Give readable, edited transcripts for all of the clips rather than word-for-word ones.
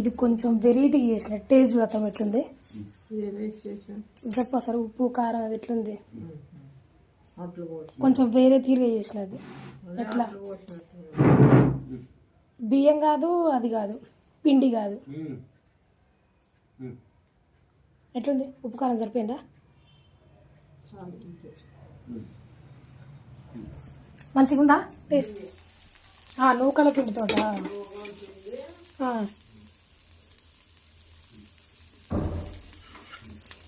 ఇది కొంచెం వెరైటీ చేసిన టేస్ట్ చూడతాం ఎట్లుంది చెప్ప సార్ ఉప్పు కారం అది ఎట్లుంది కొంచెం వేరే తీరుగా చేసినది ఎట్లా బియ్యం కాదు అది కాదు పిండి కాదు ఎట్లుంది ఉప్పు కారం సరిపోయిందా మంచిగా ఉందా టేస్ట్ నూకల పిండితోట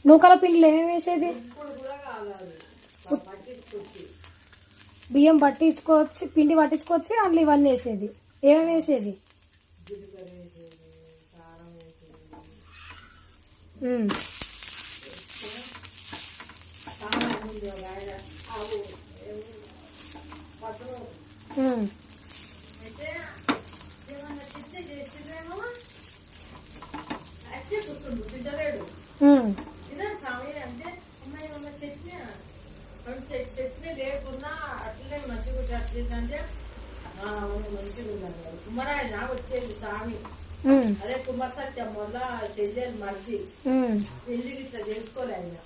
నూకల పిండిలో ఏమేమి వేసేది బియ్యం పట్టించుకోవచ్చు పిండి పట్టించుకోవచ్చు అందులో ఇవన్నీ వేసేది ఏమేమి వేసేది చట్నీ లేకున్నా అట్లనే మంచిగా చట్నీ అంటే కుమ్మరాయన వచ్చేది స్వామి అదే కుమ్మర్ సత్యం వల్ల చెల్లెలు మర్చి పెళ్లి ఇట్లా చేసుకోలే ఆయన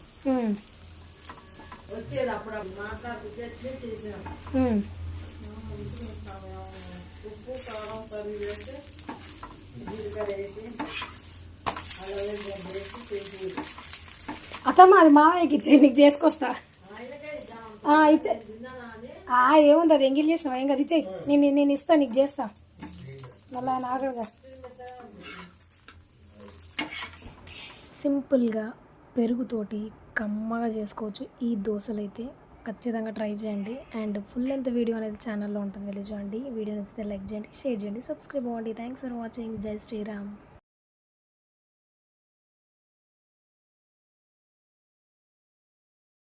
వచ్చేది అప్పుడు మాట్లాడుతూ చట్నీ చేసినాం ఉప్పు కారం కర్రీ వేసి జీలకర్ర వేసి అలా వేసి చేసి అత్తమ్మ అది మామయ్యకి ఇచ్చే మీకు చేసుకొస్తా ఇచ్చే ఏముంది అది ఎంగిల్ చేసినావా ఏం కదా ఇచ్చేయి నేను ఇస్తా నీకు చేస్తా మళ్ళీ ఆయన ఆగడుగా సింపుల్గా పెరుగుతోటి కమ్మగా చేసుకోవచ్చు ఈ దోశలు అయితే ఖచ్చితంగా ట్రై చేయండి అండ్ ఫుల్ లెంత్ వీడియో అనేది ఛానల్లో ఉంటుంది వెళ్ళి చూడండి వీడియో నచ్చితే లైక్ చేయండి షేర్ చేయండి సబ్స్క్రైబ్ అవ్వండి థ్యాంక్స్ ఫర్ వాచింగ్ జై శ్రీరామ్